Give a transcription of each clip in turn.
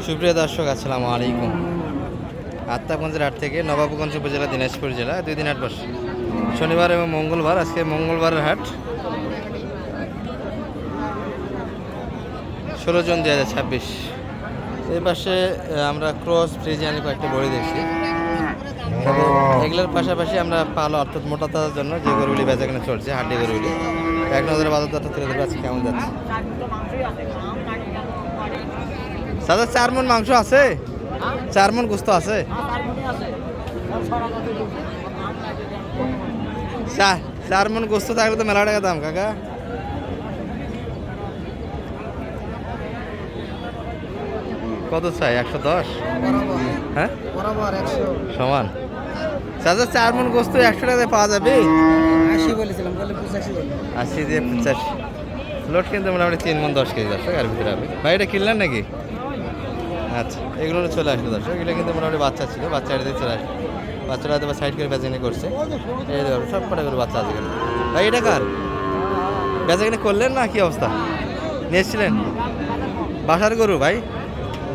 সুপ্রিয় দর্শক, আসসালামু আলাইকুম। আত্মাগঞ্জের হাট থেকে নবাবগঞ্জ উপজেলা, দিনাজপুর জেলা, 2 দিন হাট বসে শনিবার এবং মঙ্গলবার। আজকে মঙ্গলবারের হাট, 16 জুন 2026। এই পাশে আমরা ক্রস ফ্রিজিয়ানি কয়েকটা বড়ি দেখছি। তবে এগুলোর পাশাপাশি আমরা পালো অর্থাৎ মোটা তাজার জন্য যে গরুগুলি বেচাকেনা চলছে, হাড্ডি গরুগুলি এক নজরে বাজার দরটা তুলে ধরবে আজকে কেমন যাচ্ছে। দাদা 4 মণ মাংস আছে, 4 মণ গোস্ত আছে, 4 মণ গোস্ত থাকলে তো মেলা টাকা দাম কাকা। কত চাই? 110? হ্যাঁ সমান। চাচা 4 মণ গোস্ত 100 টাকায় পাওয়া যাবে? 80 দিয়ে 85 লোড, কিন্তু মোটামুটি 3 মণ 10 কেজি দর্শক এর ভিতরে হবে। ভাই এটা কিনলেন নাকি? আচ্ছা, এগুলো চলে আসলো দর্শক। এগুলো কিন্তু মোটামুটি বাচ্চা ছিল, বাচ্চা এটা দিয়ে চলে আসলো। বাচ্চারা হয়তো সাইড করে বেচাকিনি করছে। এই দেখো সব কটা করে বাচ্চা আছে। ভাই এটা কার বেচাকিনি করলেন না কি অবস্থা? নিয়ে এসেছিলেন? বাসার গরু ভাই?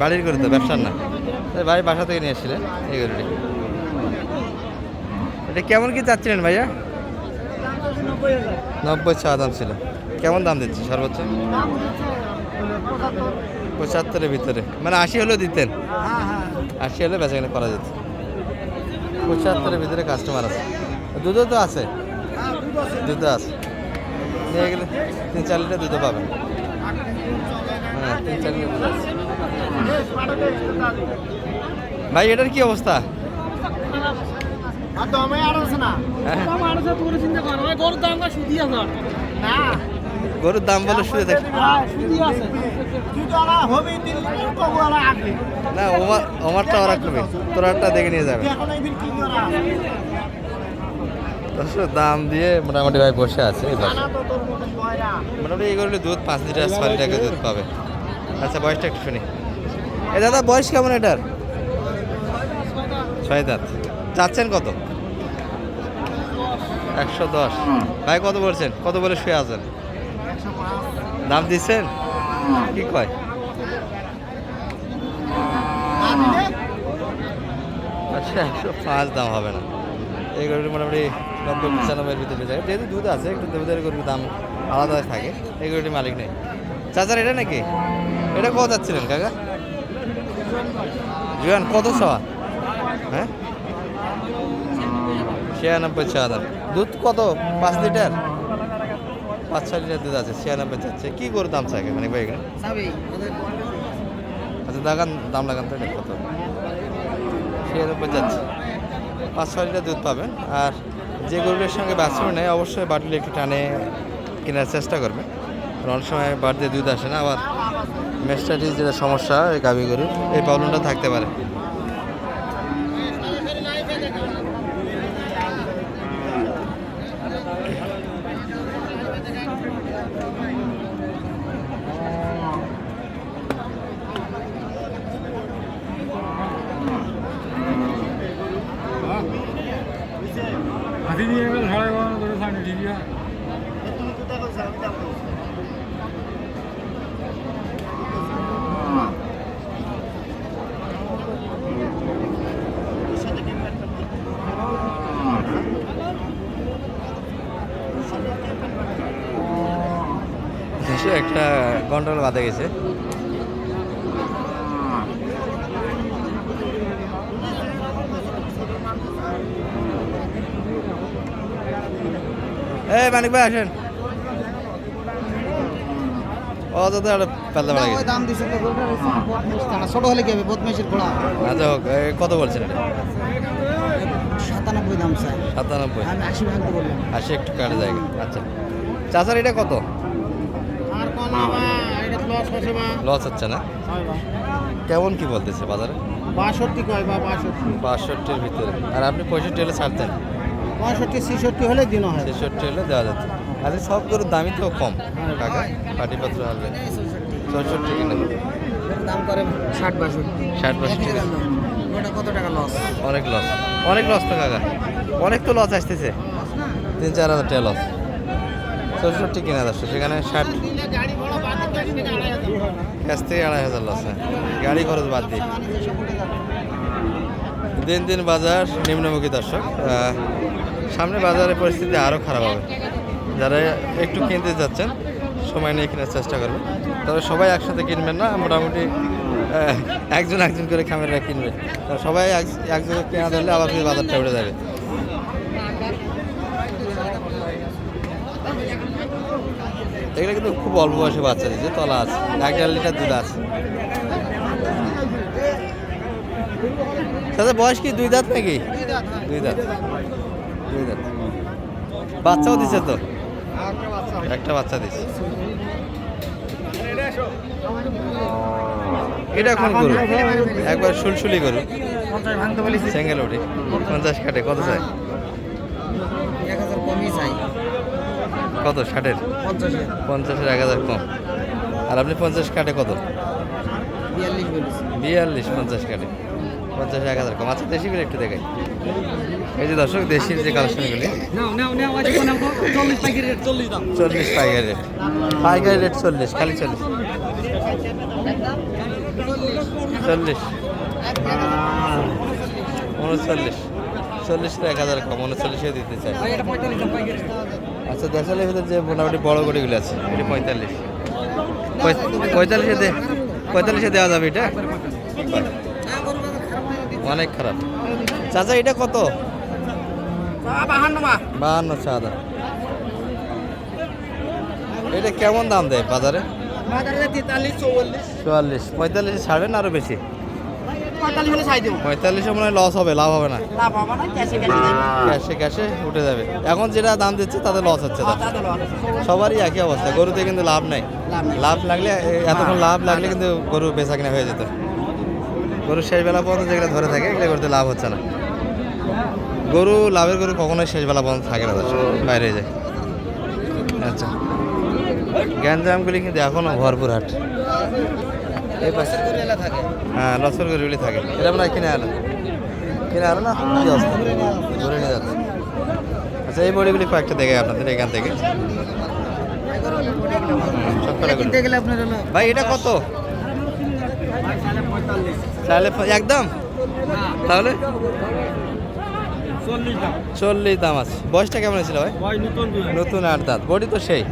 বাড়ির গরু তো, ব্যবসার না ভাই, বাসা থেকে নিয়ে এসেছিলেন এই গরুটি। এটা কেমন কি চাচ্ছিলেন ভাইয়া? 90 চা দাম ছিল। কেমন দাম দিচ্ছি সর্বোচ্চ? 75-এর ভিতরে, মানে 80 হলেও দিতেন? 80 হলে বেচাকেনা করা যেত। 75-এর ভিতরে কাস্টমার আছে। দুধও তো আছে? দুধ আছে, নিয়ে গেলে 3-4 লিটার দুধও পাবেন। হ্যাঁ, 3-4 লিটার দুধ আছে। ভাই এটার কি অবস্থা? গরুর দাম বলে শুয়ে থাকে না, ওমারটা ওরা কমে, তোরাটা দেখে নিয়ে যাবে। দাম দিয়ে মোটামুটি ভাই বসে আছে। মোটামুটি এই গরুর দুধ 5 লিটার 6 লিটার দুধ পাবে। আচ্ছা, বয়সটা একটু শুনি। এ দাদা বয়স কেমন এটার? 6 দাঁত। চাচ্ছেন কত? 110। ভাই কত বলছেন? কত বলে শুয়ে আছেন? দাম দিচ্ছেন? কি কয়? আচ্ছা, 105 দাম হবে না। এই গরুটি মোটামুটি 90-95-এর ভিতরে যায়। যেহেতু দুধ আছে, একটু দুধের গরুর দাম আলাদা থাকে। এই গরুটির মালিক নেই। চাচার এটা নাকি? এটা কত যাচ্ছিলেন কাকা? জুয়ান কত চাওয়া? হ্যাঁ, 96 চা দাম। দুধ কত? 5 লিটার 5-6 লিটার দুধ আছে। 96 চাচ্ছে। কি গরুর দাম চাই মানে ভাই এখানে? আচ্ছা, দাম লাগান তো কত? 96 যাচ্ছে। 5-6 লিটার দুধ পাবেন। আর যে গরুটার সঙ্গে বাছুর নেয় অবশ্যই বাটলে একটু টানে কেনার চেষ্টা করবে। অনেক সময় বাট দিয়ে দুধ আসে না, আবার মেস্টাইটিস যেটা সমস্যা এই গাভী গরুর, এই প্রবলেমটা থাকতে পারে। একটা গন্ডল বাঁধে গেছে। এই মানিক ভাই আসেন। ও দাদা পাল্লা মারা গেছে। দাম দিছে ছোট হলে কি হবে? বদমাইশের ঘোড়া। আচ্ছা হোক, কত বলছেন এটা? 97 দাম চাই। 97? আমি 80 ভাঙতে বললাম। 80 একটু কাটা জায়গা। আচ্ছা, চাচার এটা কত? লস হচ্ছে না? কেমন কি বলতেছে বাজারে? 62 কয় বা 62-এর ভিতরে। আর আপনি 65 হলে ছাড়তেন? 65-66 হলে দিন হয়। 66 হলে দেওয়া যেত। আচ্ছা, সব গরুর দামই তো কম কাকা, পাটিপত্র হলে 64 কিনা দাম করে 60-62। ওটা কত টাকা লস? অনেক লস, অনেক লস তো কাকা, অনেক তো লস আসতেছে। 3-4 হাজার টাকা লস। 64 কিনা যাচ্ছে, সেখানে 60। কাছ থেকে 2,500 লস, হ্যাঁ গাড়ি খরচ বাদ দিয়ে। দিন দিন বাজার নিম্নমুখী দর্শক, সামনে বাজারের পরিস্থিতি আরও খারাপ হবে। যারা একটু কিনতে যাচ্ছেন সময় নিয়ে কেনার চেষ্টা করবেন, তবে সবাই একসাথে কিনবেন না, মোটামুটি একজন একজন করে খামারিরা কিনবে। সবাই একজনে কেনা ধরলে আবার ফিরে বাজারটা উঠে যাবে। এগুলো কিন্তু খুব অল্প বয়সে বাচ্চা দিচ্ছে, তলা আছে, 1.5 লিটার দুধ আছে। তাদের বয়স কি 2 দাঁত নাকি? 2 দাঁত, 2 দাঁত। বাচ্চাও দিচ্ছে তো, একটা বাচ্চা দিচ্ছে। এটা কোন গরু? একবার শুলশুলি গরু, সিঙ্গেল ওটি 50 কাটে। কত চাই? 1000 কমই চাই। কত? 60-এর 50-এর 1000 কম। আর আপনি 50 কাটে কত? 42 বলেছি। 42 50 কাটে, 50 1000 কম। আচ্ছা দেশি গুলো একটু দেখাই। এই যে দর্শক দেশির যে কালেকশনগুলি, 40 পাইকারি রেট, 40 দাম। 40 পাইকারি রেট, পাইকারি রেট 40, খালি 40 39 40-এর 1000 কম, 39-এ দিতে চাই। আচ্ছা দেশালের ভিতরে যে মোটামুটি বড় গড়িগুলো আছে, এটি 45, 45-এ দেওয়া যাবে। এটা অনেক খারাপ। চাচা এটা কত? 52 চাঁদা। এটা কেমন দাম দেয় বাজারে? 44 45 ছাড়বেন আরো বেশি? 45-এ মনে হয় লস হবে, লাভ হবে না। ক্যাশে উঠে যাবে। এখন যেটা দাম দিচ্ছে তাদের লস হচ্ছে, সবারই একই অবস্থা। গরুতে কিন্তু লাভ নাই। লাভ লাগলে এতক্ষণ লাভ লাগলে কিন্তু গরু বেচা কিনা হয়ে যেত। গরু শেষ বেলা পর্যন্ত যেগুলো ধরে থাকে এগুলো করতে লাভ হচ্ছে না। গরু লাভের গরু কখনোই শেষ বেলা পর্যন্ত থাকে না, বাইরে যায়। আচ্ছা গ্যাঞ্জামগুলি কিন্তু এখনও ভরপুর হাট। এই পাশে হ্যাঁ লসের গরুগুলি থাকে। এটা আমরা কিনে আলো না, কি অবস্থা ধরে নিয়ে যাচ্ছে। আচ্ছা এই বড়িগুলি কয়েকটা দেখে আপনাদের এখান থেকে সব ভাই। এটা কত? তাহলে একদম, তাহলে 40 দাম আছে। বয়সটা কেমন ছিল ভাই? নতুন 8 দাঁত, বডি তো সেই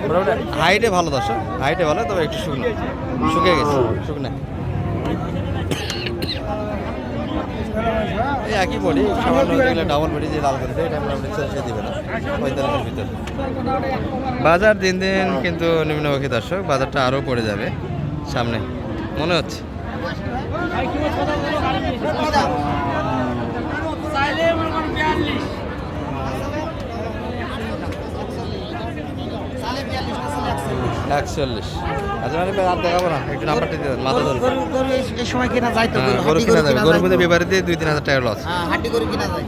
মোটামুটি হাইটে ভালো দর্শক, হাইটে ভালো, তবে একটু শুকিয়ে গেছে, শুকনা। এই একই বডি, সামান্য ডাবল বডি যে লাল করতে, এটা মোটামুটি 40 দিবে না, 45-এর ভিতরে। বাজার দিন দিন কিন্তু নিম্নমুখী দর্শক, বাজারটা আরও পড়ে যাবে সামনে মনে হচ্ছে। আচ্ছা মানে আর দেখাবো না, একটু নাম্বারটা দিয়ে দেন, মাথা ধরুন। গরু কিনা যাবে, গরুর মধ্যে ব্যাপারে দিয়ে 2-3 হাজার টাকা লস।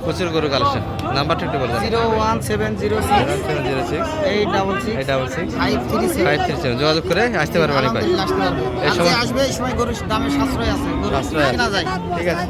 প্রচুর গরু কালেকশন। নাম্বারটা একটু বলে দেন। 01706 866 537। যোগাযোগ করে আসতে পারবেন অনেক ভাই। এই সময় আসবে, এই সময় গরুর দামে সাশ্রয় আছে, ঠিক আছে।